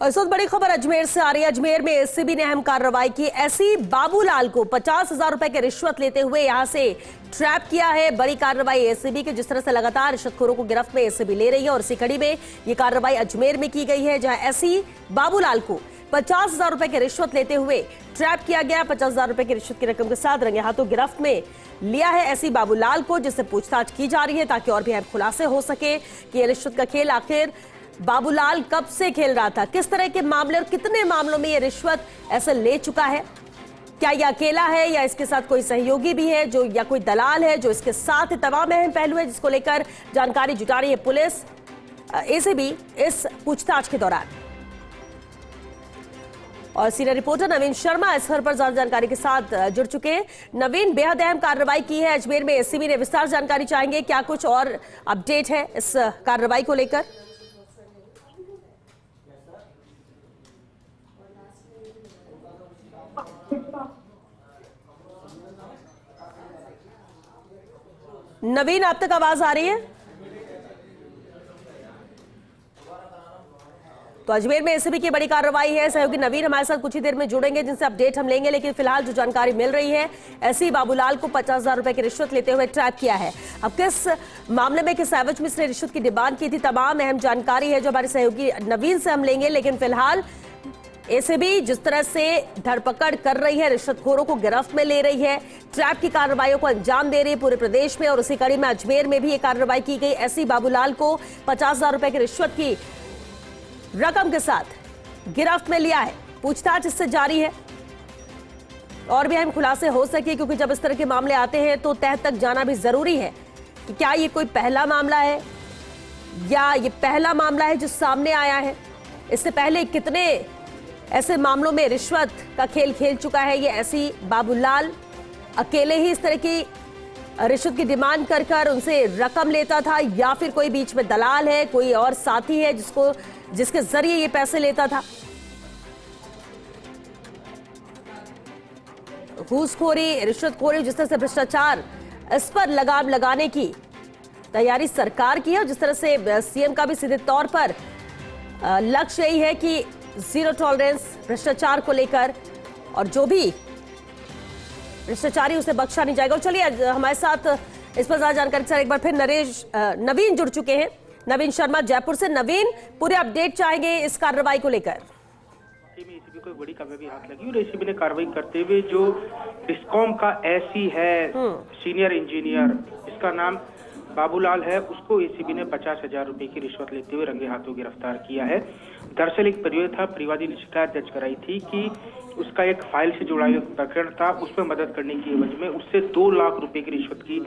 और इस वक्त बड़ी खबर अजमेर से आ रही है। अजमेर में एसीबी ने अहम कार्रवाई की। एसई बाबूलाल को 50,000 रुपए की रिश्वत लेते हुए यहां से ट्रैप किया है। बड़ी कार्रवाई एसीबी की। जिस तरह से लगातार रिश्वतखोरों को गिरफ्त में एसीबी ले रही है और इसी कड़ी में यह कार्रवाई अजमेर में की गई है, जहां एसई बाबूलाल को 50,000 रुपए की रिश्वत लेते हुए ट्रैप किया गया। 50,000 रुपए की रिश्वत की रकम के साथ रंगे हाथों गिरफ्त में लिया है एसई बाबूलाल को, जिससे पूछताछ की जा रही है ताकि और भी अहम खुलासे हो सके कि यह रिश्वत का खेल आखिर बाबूलाल कब से खेल रहा था, किस तरह के मामले और कितने मामलों में यह रिश्वत ऐसे ले चुका है, क्या यह अकेला है या इसके साथ कोई सहयोगी भी है जो या कोई दलाल है जो इसके साथ। तमाम अहम पहलू है जिसको लेकर जानकारी जुटा रही है पुलिस एसीबी इस पूछताछ के दौरान। और सीनियर रिपोर्टर नवीन शर्मा इस खबर पर ज्यादा जानकारी के साथ जुड़ चुके हैं। नवीन, बेहद अहम कार्रवाई की है अजमेर में एसीबी ने, विस्तार जानकारी चाहेंगे, क्या कुछ और अपडेट है इस कार्रवाई को लेकर? नवीन, आप तक आवाज आ रही है? तो अजमेर में एसीबी की बड़ी कार्रवाई है। सहयोगी नवीन हमारे साथ कुछ ही देर में जुड़ेंगे जिनसे अपडेट हम लेंगे, लेकिन फिलहाल जो जानकारी मिल रही है, एसई बाबूलाल को 50,000 रुपए की रिश्वत लेते हुए ट्रैप किया है। अब किस मामले में, किस एवज में इसने रिश्वत की डिमांड की थी, तमाम अहम जानकारी है जो हमारे सहयोगी नवीन से हम लेंगे। लेकिन फिलहाल एसीबी जिस तरह से धरपकड़ कर रही है, रिश्वतखोरों को गिरफ्त में ले रही है, ट्रैप की कार्रवाइयों को अंजाम दे रही है पूरे प्रदेश में, और उसी कड़ी में अजमेर में भी ये कार्रवाई की गई। एसई बाबूलाल को 50,000 रुपए की रिश्वत की रकम के साथ गिरफ्त में लिया है। पूछताछ इससे जारी है और भी अहम खुलासे हो सके, क्योंकि जब इस तरह के मामले आते हैं तो तह तक जाना भी जरूरी है कि क्या ये कोई पहला मामला है या ये पहला मामला है जो सामने आया है। इससे पहले कितने ऐसे मामलों में रिश्वत का खेल खेल चुका है ये एसई बाबूलाल। अकेले ही इस तरह की रिश्वत की डिमांड कर कर उनसे रकम लेता था या फिर कोई बीच में दलाल है, कोई और साथी है जिसके जरिए ये पैसे लेता था। घूसखोरी, रिश्वतखोरी, जिस तरह से भ्रष्टाचार, इस पर लगाम लगाने की तैयारी सरकार की है। और जिस तरह से सीएम का भी सीधे तौर पर लक्ष्य यही है कि जीरो टॉलरेंस भ्रष्टाचार को लेकर, और जो भी भ्रष्टाचारी उसे बख्शा नहीं जाएगा। और चलिए हमारे साथ इस पर ज्यादा जानकारी के साथ एक बार फिर नवीन जुड़ चुके हैं। नवीन शर्मा जयपुर से। नवीन, पूरे अपडेट चाहेंगे इस कार्रवाई को लेकर। एसीबी को एक बड़ी कामयाबी हाथ लगी और एसीबी ने कार्रवाई करते हुए जो डिस्कॉम का एसई है, सीनियर इंजीनियर, इसका नाम बाबूलाल है, उसको एसीबी ने 50,000 रुपए की रिश्वत लेते हुए रंगे हाथों गिरफ्तार किया है। दरअसल एक परिवादी ने शिकायत दर्ज कराई थी कि उसका एक फाइल से जुड़ा एक प्रकरण था, उसमें मदद करने की एवज में उससे 2 लाख रुपए की रिश्वत की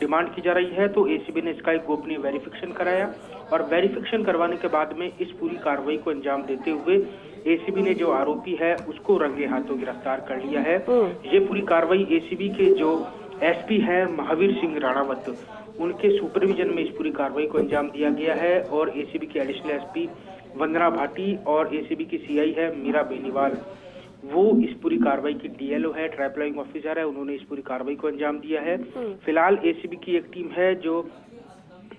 डिमांड की जा रही है। तो एसीबी ने इसका एक गोपनीय वेरिफिकेशन कराया और वेरिफिकेशन करवाने के बाद में इस पूरी कार्रवाई को अंजाम देते हुए एसीबी ने जो आरोपी है उसको रंगे हाथों गिरफ्तार कर लिया है। ये पूरी कार्रवाई एसीबी के जो एसपी है महावीर सिंह राणावत, उनके सुपरविजन में इस पूरी कार्रवाई को अंजाम दिया गया है। और एसीबी के एडिशनल एसपी वंदना भाटी और एसीबी की सीआई है मीरा बेनीवाल, वो इस पूरी कार्रवाई की डीएलओ है, ट्रैप लाइंग ऑफिसर है, उन्होंने इस पूरी कार्रवाई को अंजाम दिया है। फिलहाल एसीबी की एक टीम है जो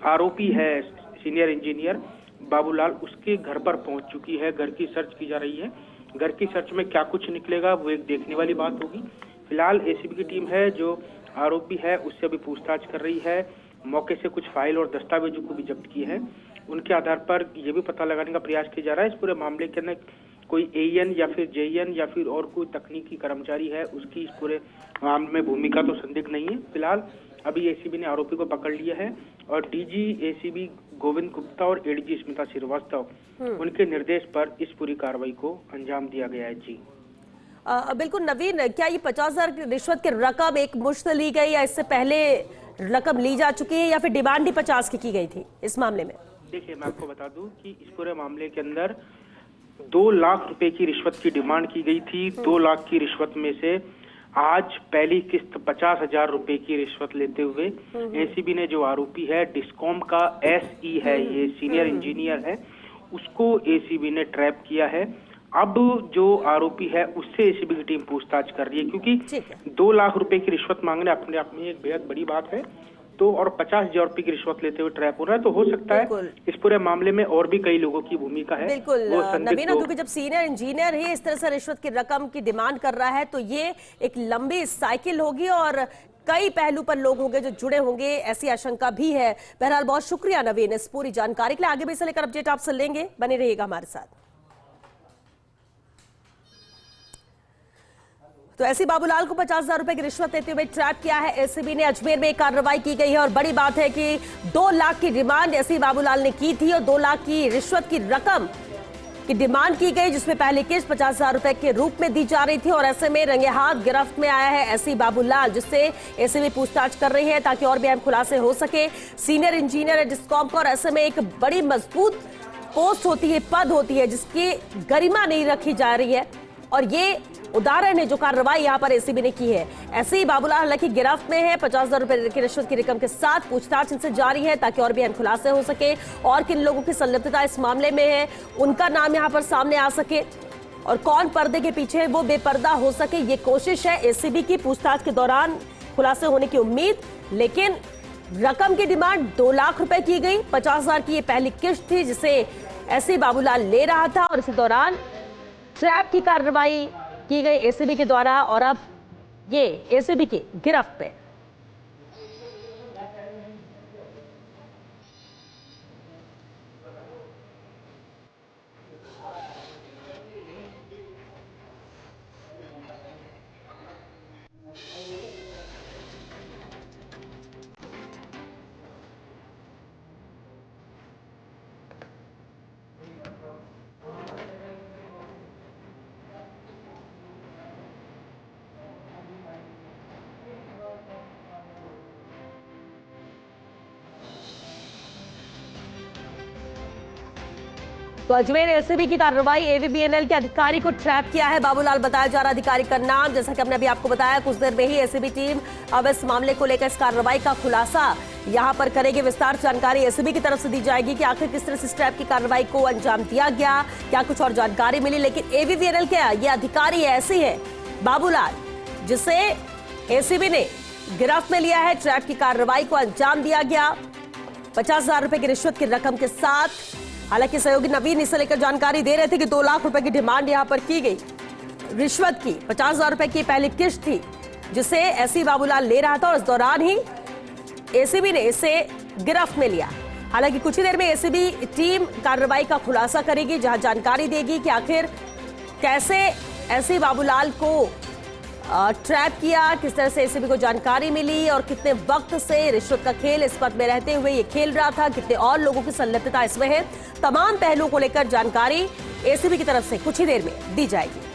आरोपी है सीनियर इंजीनियर बाबूलाल, उसके घर पर पहुंच चुकी है। घर की सर्च की जा रही है। घर की सर्च में क्या कुछ निकलेगा वो एक देखने वाली बात होगी। फिलहाल एसीबी की टीम है जो आरोपी है उससे अभी पूछताछ कर रही है। मौके से कुछ फाइल और दस्तावेजों को भी जब्त किए हैं। उनके आधार पर यह भी पता लगाने का प्रयास किया जा रहा है इस पूरे मामले के अंदर कोई एएन या फिर जेएन या फिर और कोई तकनीकी कर्मचारी है, उसकी इस पूरे मामले में भूमिका तो संदिग्ध नहीं है। फिलहाल अभी एसीबी ने आरोपी को पकड़ लिया है और डीजी एसीबी गोविंद गुप्ता और एडीजी स्मिता श्रीवास्तव, उनके निर्देश पर इस पूरी कार्रवाई को अंजाम दिया गया है। जी बिल्कुल नवीन, क्या ये 50,000 रिश्वत की रकम एक मुश्त ली गई या इससे पहले रकम ली जा चुकी है या फिर डिमांड ही 50 की गई थी इस मामले में? देखिए, मैं आपको बता दूं कि इस पूरे मामले के अंदर 2 लाख रुपए की रिश्वत की डिमांड की गई थी। 2 लाख की रिश्वत में से आज पहली किस्त 50,000 रुपए की रिश्वत लेते हुए एसीबी ने जो आरोपी है डिस्कॉम का एसई है, ये सीनियर इंजीनियर है, उसको एसीबी ने ट्रैप किया है। अब जो आरोपी है उससे एसीबी की टीम पूछताछ कर रही है, क्योंकि 2 लाख रुपए की रिश्वत मांगना अपने आप में एक बेहद बड़ी बात है तो और 50,000 रुपए की रिश्वत लेते हुए ट्रैप हो रहा है। तो हो सकता है इस पूरे मामले में और भी कई लोगों की भूमिका है। बिल्कुल नवीन, क्योंकि जब सीनियर इंजीनियर ही इस तरह से रिश्वत की रकम की डिमांड कर रहा है तो ये एक लंबी साइकिल होगी और कई पहलू पर लोग होंगे जो जुड़े होंगे, ऐसी आशंका भी है। बहरहाल बहुत शुक्रिया नवीन इस पूरी जानकारी के लिए। आगे भी इसे लेकर अपडेट आपसे लेंगे, बने रहिएगा हमारे साथ। तो एसी बाबूलाल को 50,000 रुपए की रिश्वत लेते हुए ट्रैप किया है एसीबी ने। अजमेर में एक कार्रवाई की गई है और बड़ी बात है कि 2 लाख की डिमांड एसी बाबूलाल ने की थी और 2 लाख की रिश्वत की रकम की डिमांड की गई, जिसमें पहली किस्त 50,000 रुपए के रूप में दी जा रही थी। और ऐसे में रंगे हाथ गिरफ्त में आया है एसी बाबूलाल, जिससे एसीबी पूछताछ कर रही है ताकि और भी अहम खुलासे हो सके। सीनियर इंजीनियर है डिस्कॉम का और ऐसे में एक बड़ी मजबूत पोस्ट होती है, पद होती है, जिसकी गरिमा नहीं रखी जा रही है। और ये उदाहरण है जो कार्रवाई यहां पर एसीबी ने की है। ऐसे ही बाबूलाल हालांकि गिरफ्त में है, 50,000 रुपए की रिश्वत की रकम के साथ पूछताछ इनसे जारी है ताकि और भी अहम खुलासे हो सके और किन लोगों की संलिप्तता इस मामले में है उनका नाम यहां पर सामने आ सके और कौन पर्दे के पीछे है वो बेपर्दा हो सके। ये कोशिश है एसीबी की। पूछताछ के दौरान खुलासे होने की उम्मीद, लेकिन रकम की डिमांड 2 लाख रुपए की गई। 50,000 की ये पहली किस्त थी जिसे एसी बाबूलाल ले रहा था और इसी दौरान ट्रैप की कार्रवाई की गई एसीबी के द्वारा और अब ये एसीबी की गिरफ्त पे। तो अजमेर एसीबी की कार्रवाई, एवीबीएनएल के अधिकारी को ट्रैप किया है। बाबूलाल बताया जा रहा अधिकारी का नाम, जैसा कि हमने अभी आपको बताया, कुछ देर में ही एसीबी टीम अब इस मामले को लेकर इस कार्रवाई का खुलासा यहां पर करेगी। विस्तार जानकारी एसीबी की तरफ से दी जाएगी कि आखिर किस तरह से इस ट्रैप की कार्रवाई को अंजाम दिया गया, क्या कुछ और जानकारी मिली। लेकिन एवीबीएनएल के ये अधिकारी ऐसी है बाबूलाल, जिसे एसीबी ने गिरफ्त में लिया है। ट्रैप की कार्रवाई को अंजाम दिया गया 50,000 रुपए की रिश्वत की रकम के साथ। हालांकि सहयोगी नवीन इसे लेकर जानकारी दे रहे थे कि 2 लाख रुपए की डिमांड यहां पर की गई रिश्वत की। 50,000 रुपए की पहली किस्त थी जिसे एसी बाबूलाल ले रहा था और इस दौरान ही एसीबी ने इसे गिरफ्त में लिया। हालांकि कुछ ही देर में एसीबी टीम कार्रवाई का खुलासा करेगी, जहां जानकारी देगी कि आखिर कैसे एसी बाबूलाल को ट्रैप किया, किस तरह से एसीबी को जानकारी मिली और कितने वक्त से रिश्वत का खेल इस पद में रहते हुए ये खेल रहा था, कितने और लोगों की संलिप्तता इसमें है। तमाम पहलुओं को लेकर जानकारी एसीबी की तरफ से कुछ ही देर में दी जाएगी।